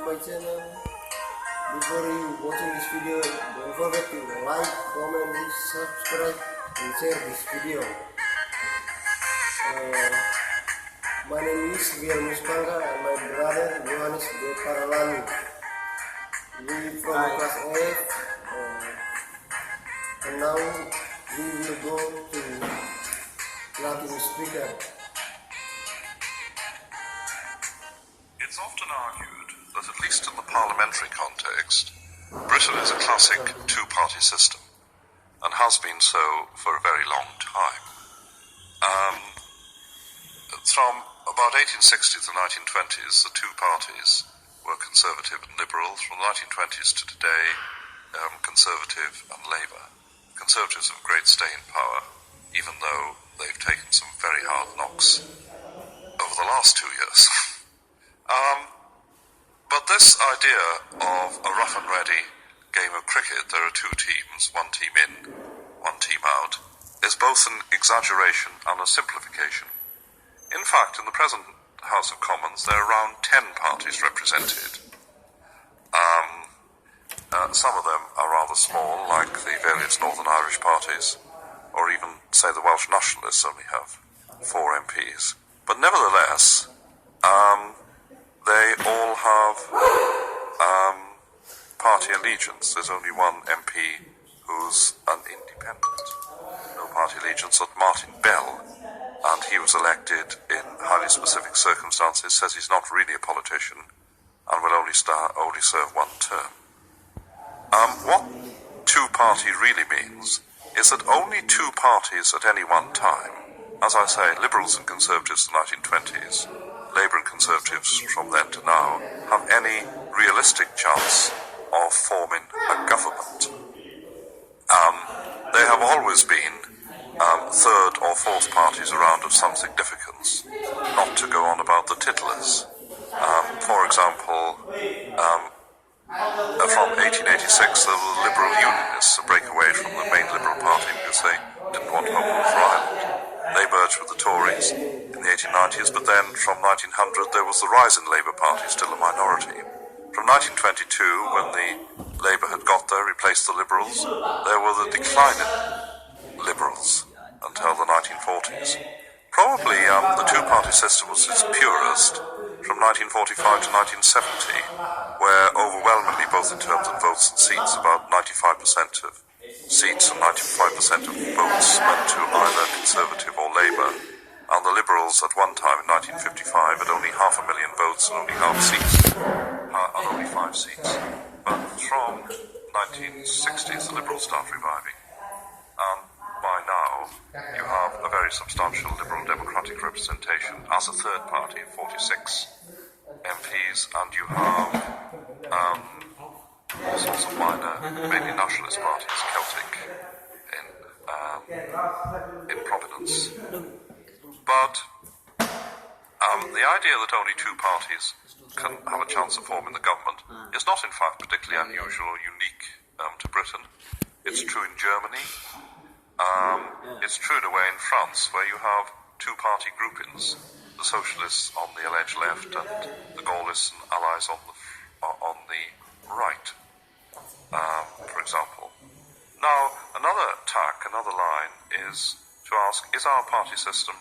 my channel. Before you watching this video, don't forget to like, comment, subscribe and share this video. My name is Biar Muspanga and my brother Yohanes De Paralani. We from class F, and now we will go to Latin speaker. It's often argued that, at least in the parliamentary context, Britain is a classic two-party system, and has been so for a very long time. From about 1860 to the 1920s, the two parties were Conservative and Liberal. From the 1920s to today, Conservative and Labour. Conservatives have great staying power, even though they've taken some very hard knocks over the last 2 years. But this idea of a rough and ready game of cricket, there are two teams, one team in, one team out, is both an exaggeration and a simplification. In fact, in the present House of Commons, there are around 10 parties represented. Some of them are rather small, like the various Northern Irish parties, or even, say, the Welsh Nationalists only have 4 MPs. But nevertheless, they all have party allegiance. There's only one MP who's an independent. No party allegiance at Martin Bell, and he was elected in highly specific circumstances, says he's not really a politician and will only serve one term. What two-party really means is that only two parties at any one time, as I say, Liberals and Conservatives in the 1920s, Labour and Conservatives from then to now, have any realistic chance of forming a government. They have always been third or fourth parties around of some significance, not to go on about the tiddlers. For example, from 1886 there were the Liberal Unionists, a breakaway from the main Liberal Party because they didn't want Home for Ireland. They merged with the Tories in the 1890s, but then from 1900 there was the rise in the Labour Party, still a minority. From 1922, when the Labour had got there, replaced the Liberals, there were the declining Liberals until the 1940s. Probably the two-party system was its purest from 1945 to 1970, where overwhelmingly, both in terms of votes and seats, about 95% of seats and 95% of votes went to either Conservative or Labour, and the Liberals at one time in 1955 had only 500,000 votes and only half seats, and only 5 seats. But from 1960s the Liberals start reviving, and by now you have a very substantial Liberal Democratic representation as a third party, 46 MPs, and you have all sorts of minor, mainly nationalist parties, Celtic in prominence. But the idea that only two parties can have a chance of forming the government is not in fact particularly unusual or unique to Britain. It's true in Germany. It's true in a way in France, where you have two-party groupings, the socialists on the alleged left and the Gaullists and allies on the right, for example. Now, another tack, another line is to ask, is our party system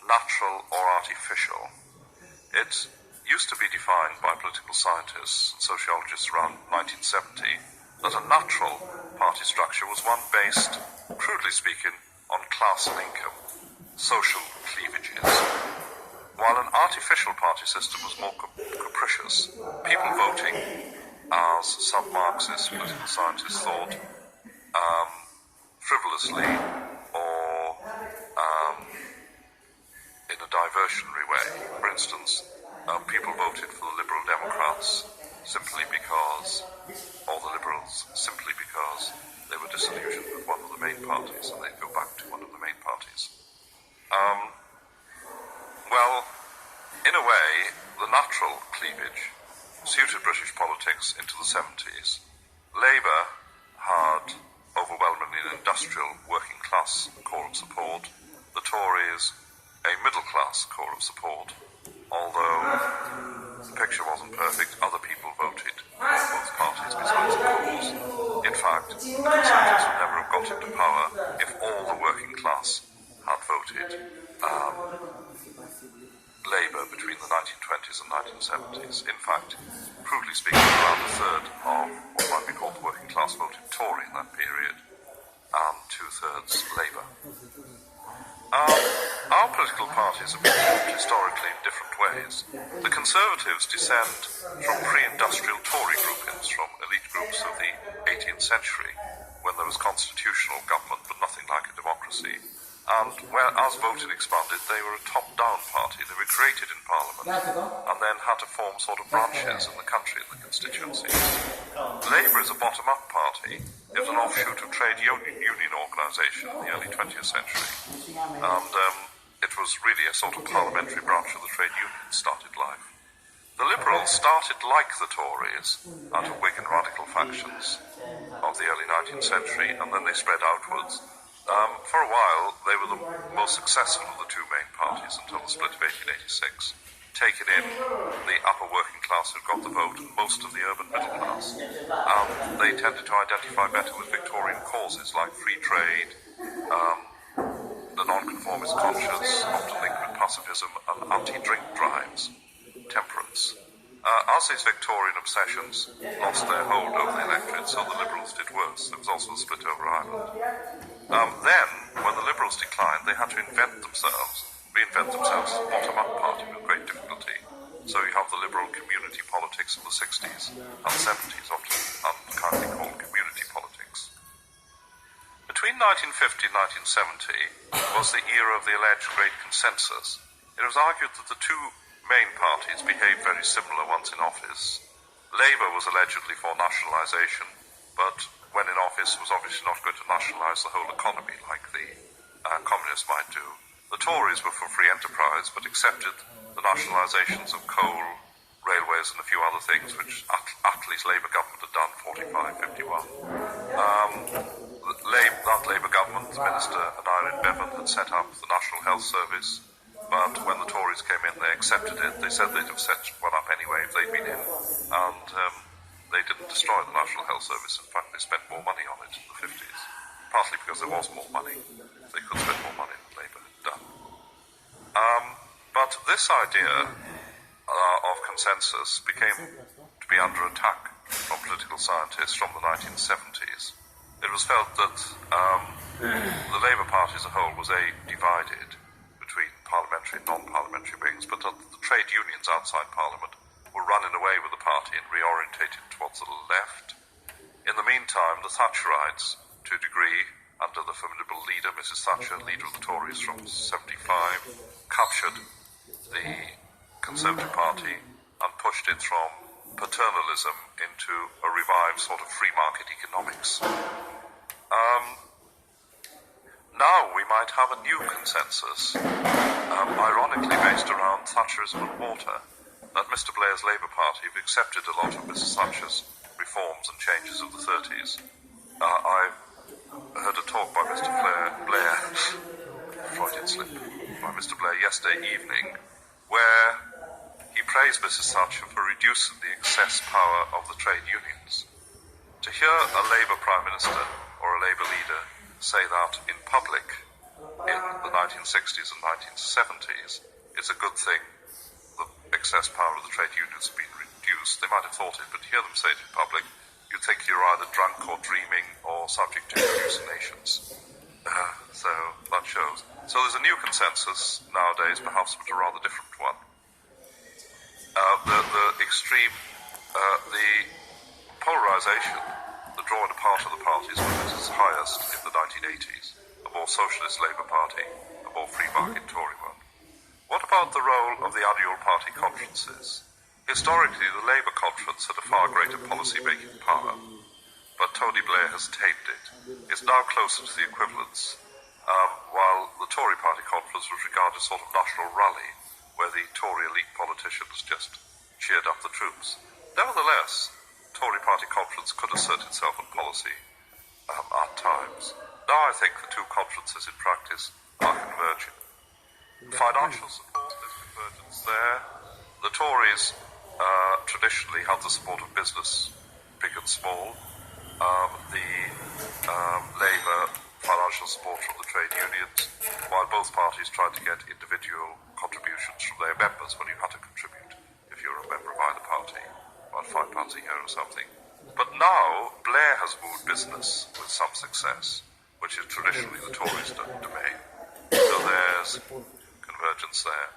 natural or artificial? It used to be defined by political scientists and sociologists around 1970 that a natural party structure was one based, crudely speaking, on class and income, social cleavages, while an artificial party system was more capricious, people voting, as some Marxist political scientists thought, frivolously or in a diversionary way. For instance, people voted for the Liberal Democrats simply because, or the Liberals simply because they were disillusioned with one of the main parties and they'd go back to one of the main parties. Well, in a way, the natural cleavage suited British politics into the 70s. Labour had overwhelmingly an industrial working class core of support, the Tories a middle class core of support, although the picture wasn't perfect. Other people voted 1920s and 1970s. In fact, crudely speaking, around a third of what might be called the working class voted Tory in that period, and two-thirds Labour. Our political parties have been formed historically in different ways. The Conservatives descend from pre-industrial Tory groupings, from elite groups of the 18th century, when there was constitutional government but nothing like a democracy. And as voting expanded, they were a top-down party. They were created in Parliament and then had to form sort of branches in the country, in the constituencies. Labour is a bottom-up party. It was an offshoot of trade union organisation in the early 20th century. And it was really a sort of parliamentary branch of the trade union started life. The Liberals started like the Tories out of Whig and Radical factions of the early 19th century, and then they spread outwards. For a while, they were the most successful of the two main parties until the split of 1886, taking in the upper working class who got the vote and most of the urban middle class. They tended to identify better with Victorian causes like free trade, the non-conformist conscience, often linked with pacifism, and anti-drink drives, temperance. As these Victorian obsessions lost their hold over the electorate, so the Liberals did worse. There was also a split over Ireland. Then, when the Liberals declined, they had to reinvent themselves as a bottom-up party with great difficulty. So you have the liberal community politics of the 60s and 70s, often unkindly called community politics. Between 1950 and 1970 was the era of the alleged Great Consensus. It was argued that the two main parties behaved very similar once in office. Labour was allegedly for nationalisation, but when in office was obviously not going to nationalise the whole economy like the communists might do. The Tories were for free enterprise, but accepted the nationalisations of coal, railways and a few other things which Attlee's Labour government had done 45-51. That Labour government, Minister Aneurin Bevan, had set up the National Health Service, but when the Tories came in they accepted it. They said they'd have set one up anyway if they'd been in, and they didn't destroy the National Health Service. In fact, they spent more money on it in the 50s, partly because there was more money. They could spend more money than Labour had done. But this idea of consensus became to be under attack from political scientists from the 1970s. It was felt that the Labour Party as a whole was divided between parliamentary and non-parliamentary wings, but that the trade unions outside Parliament were running away with the party and reorientated towards the left. In the meantime, the Thatcherites, to a degree, under the formidable leader, Mrs. Thatcher, leader of the Tories from 75, captured the Conservative Party and pushed it from paternalism into a revived sort of free market economics. Now we might have a new consensus, ironically based around Thatcherism and water, that Mr. Blair's Labour Party have accepted a lot of Mrs. Thatcher's reforms and changes of the 30s. I heard a talk by Mr. Blair, Freudian slip, by Mr. Blair yesterday evening, where he praised Mrs. Thatcher for reducing the excess power of the trade unions. To hear a Labour Prime Minister or a Labour leader say that in public in the 1960s and 1970s, it's a good thing the excess power of the trade unions has been reduced. They might have thought it, but to hear them say it in public, you'd think you're either drunk or dreaming or subject to hallucinations. So that shows. So there's a new consensus nowadays, perhaps, but a rather different one. The extreme, the polarisation, the drawing apart of the parties was at its highest in the 1980s, a more socialist Labour Party, a more free market Tory one. What about the role of the annual party conferences? Historically, the Labour conference had a far greater policy-making power, but Tony Blair has tamed it. It's now closer to the equivalents, while the Tory party conference was regarded as a sort of national rally, where the Tory elite politicians just cheered up the troops. Nevertheless, Tory party conference could assert itself on policy at times. Now I think the two conferences in practice are converging. Financial support, there's convergence there. The Tories traditionally had the support of business, big and small. Labour, financial support from the trade unions, while both parties tried to get individual contributions from their members when you had to contribute. something. But now Blair has moved business with some success, which is traditionally the Tories' domain. So there's convergence there.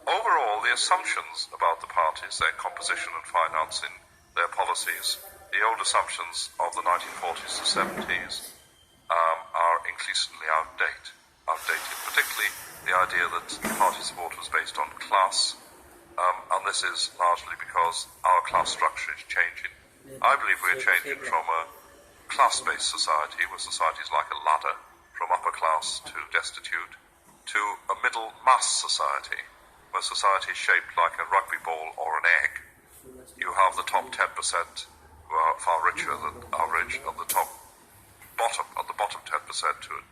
Overall, the assumptions about the parties, their composition and financing, their policies, the old assumptions of the 1940s to 70s are increasingly outdated, particularly the idea that party support was based on class, and this is largely because our class structure is changing. I believe we're changing from a class-based society, where society is like a ladder, from upper class to destitute, to a middle mass society, where society is shaped like a rugby ball or an egg. You have the top 10% who are far richer than average, and the bottom 10% who are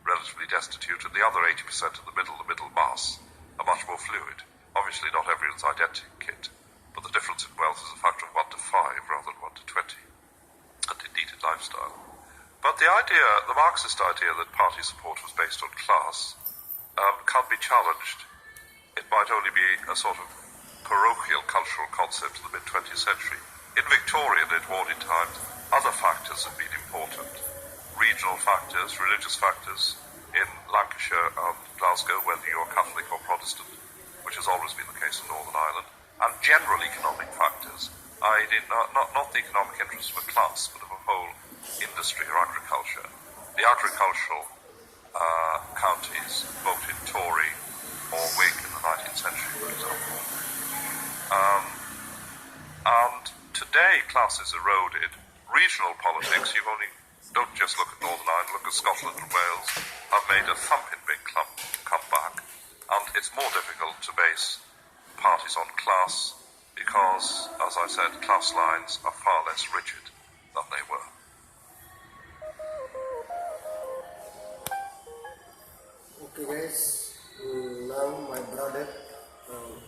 relatively destitute, and the other 80% of the middle mass, are much more fluid. Obviously not everyone's identikit, but the difference in wealth is a factor of 1 to 5 rather than 1 to 20, and indeed in lifestyle. But the Marxist idea that party support was based on class can't be challenged. It might only be a sort of parochial cultural concept of the mid-20th century. In Victorian and Edwardian times, other factors have been important. Regional factors, religious factors in Lancashire and Glasgow, whether you're Catholic or Protestant, which has always been the case in Northern Ireland, and general economic factors, i.e. not the economic interests of a class, but of a whole industry or agriculture. The agricultural counties voted Tory or Whig in the 19th century, for example. And today, class is eroded. Regional politics, don't just look at Northern Ireland, look at Scotland and Wales, have made a thumping big comeback. And it's more difficult to base parties on class because, as I said, class lines are far less rigid than they were. Okay guys, now my brother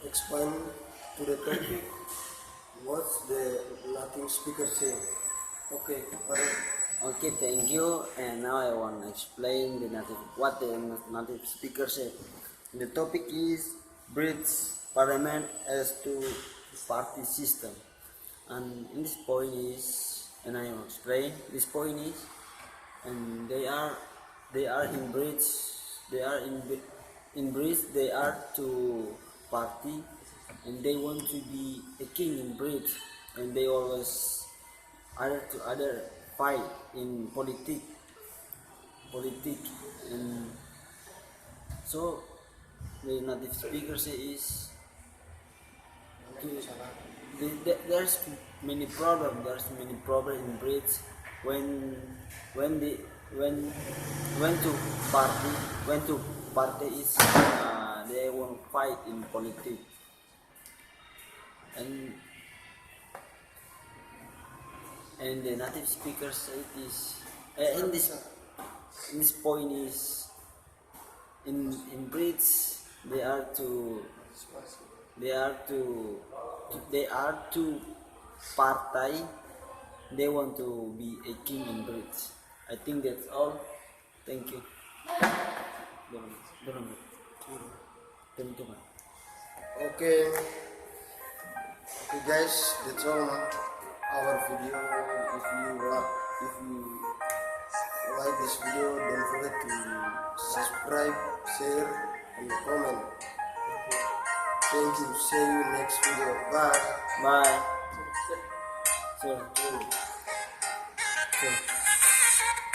explain to the topic what's the native speaker say. Okay, brother. Okay, thank you. And now I want to explain what the native speaker said. The topic is British Parliament as to party system. And in this point is, and I will explain. This point is, and they are in British. They are in British. They are two party, and they want to be a king in Britain, and they always other fight in politics, and so the native speaker say is there's many problems. There's many problems in Britain when to party is they won't fight in politics, and the native speaker said this in this point is in Brits they are two party. They want to be a king in Brits. I think that's all. Thank you. Okay guys, that's all our video. If you like this video, don't forget to subscribe, share and comment. Thank you. See you next video. Bye. Bye. Sure.